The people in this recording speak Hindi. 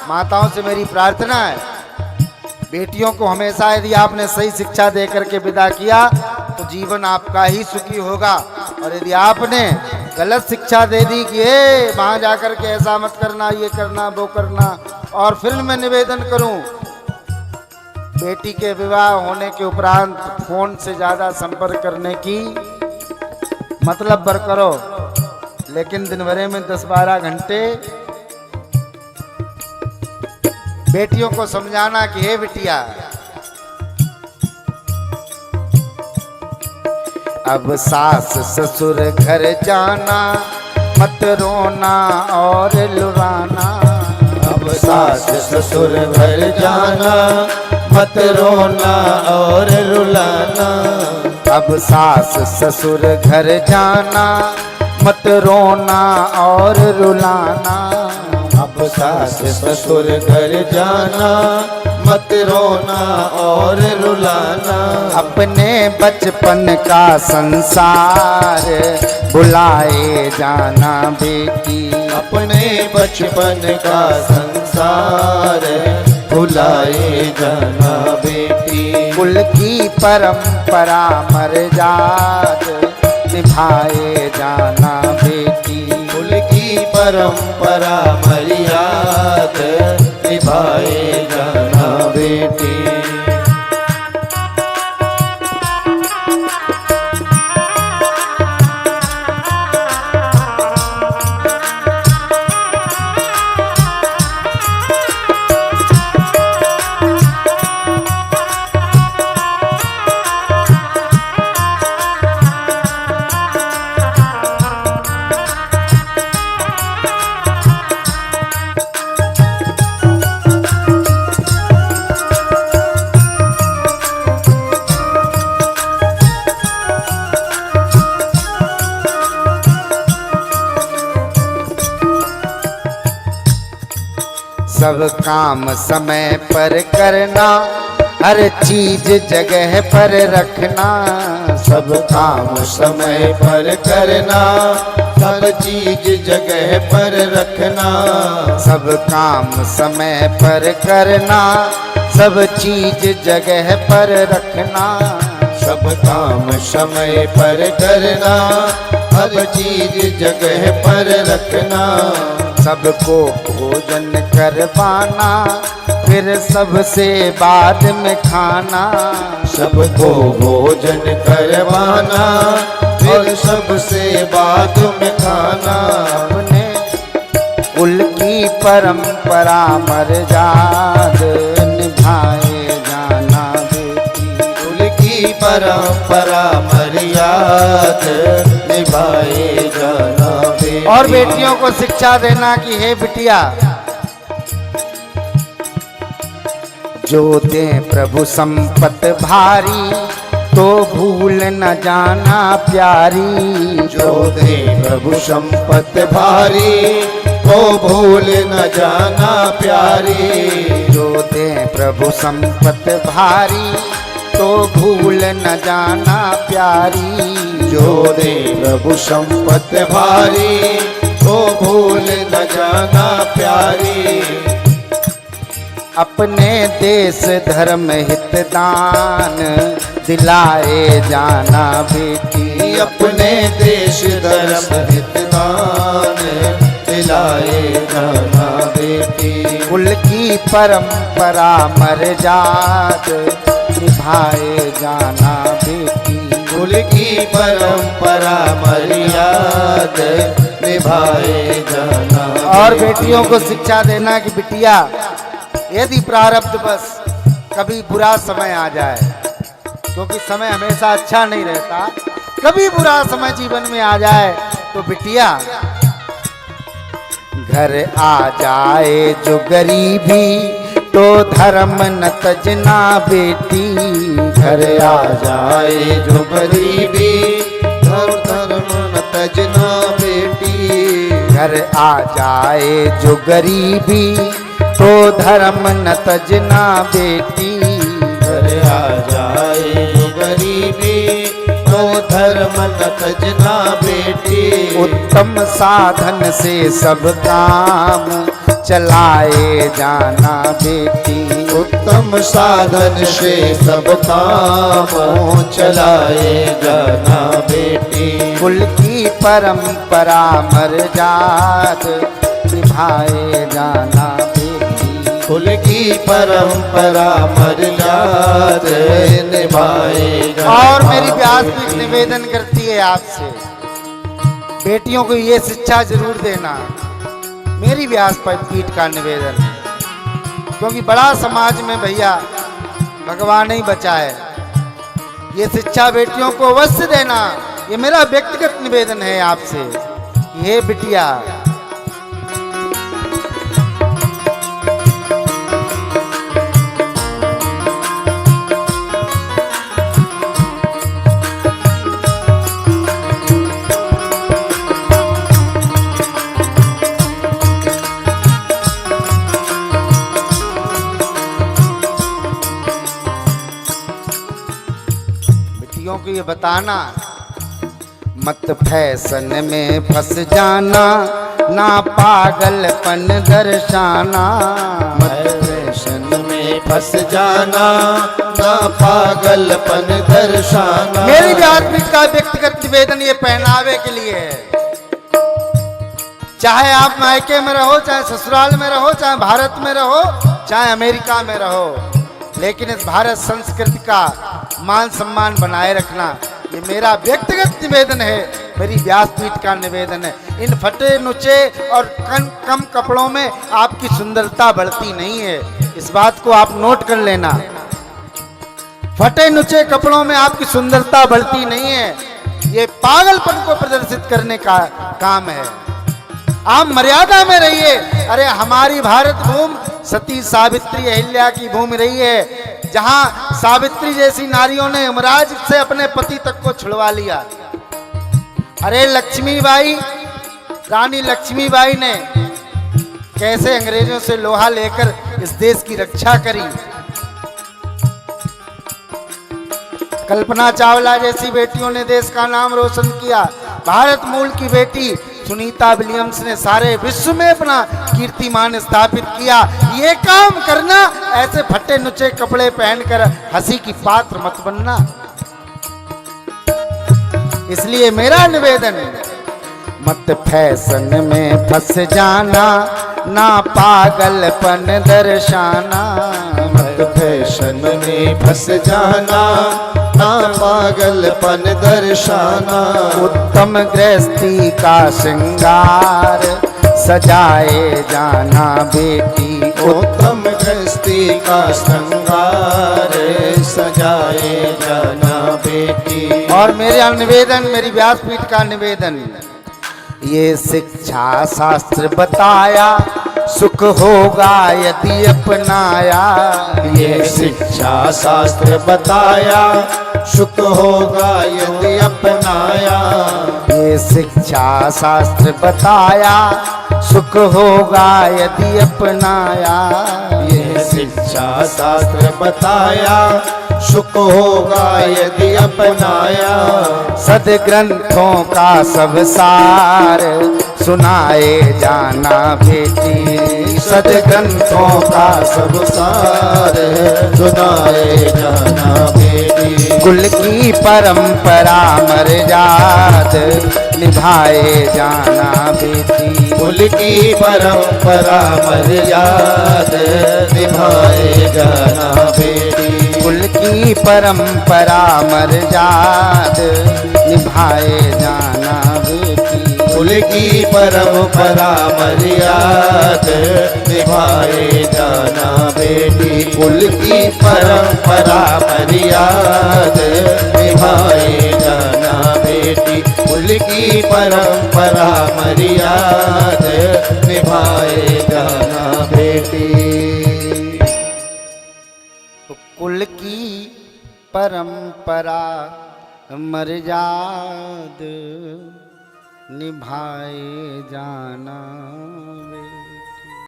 माताओं से मेरी प्रार्थना है, बेटियों को हमेशा यदि आपने सही शिक्षा दे करके विदा किया तो जीवन आपका ही सुखी होगा। और यदि आपने गलत शिक्षा दे दी कि वहां जाकर के ऐसा मत करना, ये करना, वो करना, और फिर मैं निवेदन करूं, बेटी के विवाह होने के उपरांत फोन से ज्यादा संपर्क करने की मतलब बर करो, लेकिन दिन भर में 10-12 घंटे बेटियों को समझाना कि हे बिटिया, अब सास ससुर घर जाना, मत रोना और लुराना। अब सास ससुर घर जाना, मत रोना और रुलाना। अब सास ससुर घर जाना, मत रोना और रुलाना। अब सास ससुर घर जाना, मत रोना और रुलाना। अपने बचपन का संसार भुलाए जाना बेटी, अपने बचपन का संसार भुलाए जाना बेटी। कुल की परंपरा मर्याद निभाए जाना बेटी। कुल की परंपरा मर्याद निभाए जाना बेटी। सब काम समय पर करना, हर चीज जगह पर रखना। सब काम समय पर करना, सब चीज जगह पर रखना। सब काम समय पर करना, सब चीज जगह पर रखना। सब काम समय पर करना, हर चीज जगह पर रखना। सबको भोजन करवाना, फिर सबसे बाद में खाना। सबको भोजन करवाना, फिर सबसे बाद में खाना। अपने कुल की परंपरा मर्याद निभाए जाना बेटी। कुल की परंपरा मर्याद निभाए जाना बेटी। और बेटियों को शिक्षा देना कि हे बिटिया, जो दे प्रभु संपत भारी, तो भूल न जाना प्यारी। जो दे प्रभु संपत भारी, तो भूल न जाना प्यारी। जो दे प्रभु संपत भारी, तो भूल न जाना प्यारी। जो दे प्रभु संपत भारी, तो भूल न जाना प्यारी। अपने देश धर्म हित दान दिलाए जाना बेटी। अपने देश धर्म हित दान दिलाए जाना बेटी। कुल की परंपरा मर्याद निभाए जाना बेटी। कुल की परंपरा मर्याद निभाए जाना। और बेटियों को शिक्षा देना कि बिटिया, यदि प्रारब्ध बस कभी बुरा समय आ जाए, क्योंकि समय हमेशा अच्छा नहीं रहता, कभी बुरा समय जीवन में आ जाए तो बिटिया, घर आ जाए जो गरीबी, तो धर्म न तजना बेटी। घर आ जाए जो गरीबी, धर्म न तजना बेटी। घर आ जाए जो गरीबी, तो धर्म न तजना बेटी। घर आ जाए जो गरीबी, तो धर्म न तजना बेटी। उत्तम साधन से सब काम चलाए जाना बेटी। उत्तम साधन से सब काम चलाए जाना बेटी। कुल की परंपरा मर्याद निभाए जाना बेटी। कुल की परंपरा मर्यादा निभाए जाना। और मेरी व्यासपीठ निवेदन करती है आपसे, बेटियों को ये शिक्षा जरूर देना। मेरी व्यासपीठ का निवेदन है, क्योंकि बड़ा समाज में भैया भगवान ही बचा है। ये शिक्षा बेटियों को अवश्य देना, ये मेरा व्यक्तिगत निवेदन है आपसे। हे बिटिया, को ये बताना, मत फैशन में फंस जाना, ना पागलपन दर्शाना। मत फैशन में फंस जाना, ना पागलपन दर्शाना। मेरी व्यासपीठ का व्यक्तिगत निवेदन ये पहनावे के लिए है। चाहे आप मायके में रहो, चाहे ससुराल में रहो, चाहे भारत में रहो, चाहे अमेरिका में रहो, लेकिन इस भारत संस्कृति का मान सम्मान बनाए रखना, ये मेरा व्यक्तिगत निवेदन है, मेरी व्यासपीठ का निवेदन है। इन फटे नुचे और कम कपड़ों में आपकी सुंदरता बढ़ती नहीं है, इस बात को आप नोट कर लेना। फटे नुचे कपड़ों में आपकी सुंदरता बढ़ती नहीं है, ये पागलपन को प्रदर्शित करने का काम है। आप मर्यादा में रहिए। अरे हमारी भारत भूमि सती सावित्री अहिल्या की भूमि रही है, जहां सावित्री जैसी नारियों ने यमराज से अपने पति तक को छुड़वा लिया। अरे लक्ष्मीबाई, रानी लक्ष्मीबाई ने कैसे अंग्रेजों से लोहा लेकर इस देश की रक्षा करी। कल्पना चावला जैसी बेटियों ने देश का नाम रोशन किया। भारत मूल की बेटी सुनीता विलियम्स ने सारे विश्व में अपना कीर्तिमान स्थापित किया। ये काम करना, ऐसे फटे नुचे कपड़े पहनकर हंसी की पात्र मत बनना। इसलिए मेरा निवेदन है, मत फैशन में फंस जाना, ना पागलपन दर्शाना। मत फैशन में फंस जाना, ना पागलपन दर्शाना। उत्तम गृहस्थी का श्रृंगार सजाए जाना बेटी। उत्तम गृहस्थी का श्रृंगार सजाए जाना बेटी। और मेरा निवेदन, मेरी व्यासपीठ का निवेदन, ये शिक्षा शास्त्र बताया, सुख होगा यदि अपनाया। ये शिक्षा शास्त्र बताया, सुख होगा यदि अपनाया। ये शिक्षा शास्त्र बताया, सुख होगा यदि अपनाया। ये शिक्षा शास्त्र बताया, सुख होगा यदि अपनाया। सदग्रंथों का सब सार सुनाए जाना बेटी। सदग्रंथों का सब सार सुनाए जाना बेटी। कुल की परंपरा मर्याद निभाए जाना बेटी। कुल की परंपरा मर्याद निभाए जाना बेटी। कुल की परंपरा मर्याद निभाए जाना बेटी। कुल की परंपरा मर्याद निभाए जाना बेटी। कुल की परंपरा मर्याद निभाए जाना बेटी। कुल की परंपरा मर्याद निभाए जाना बेटी। कुल की परंपरा मर्याद निभाए जाना।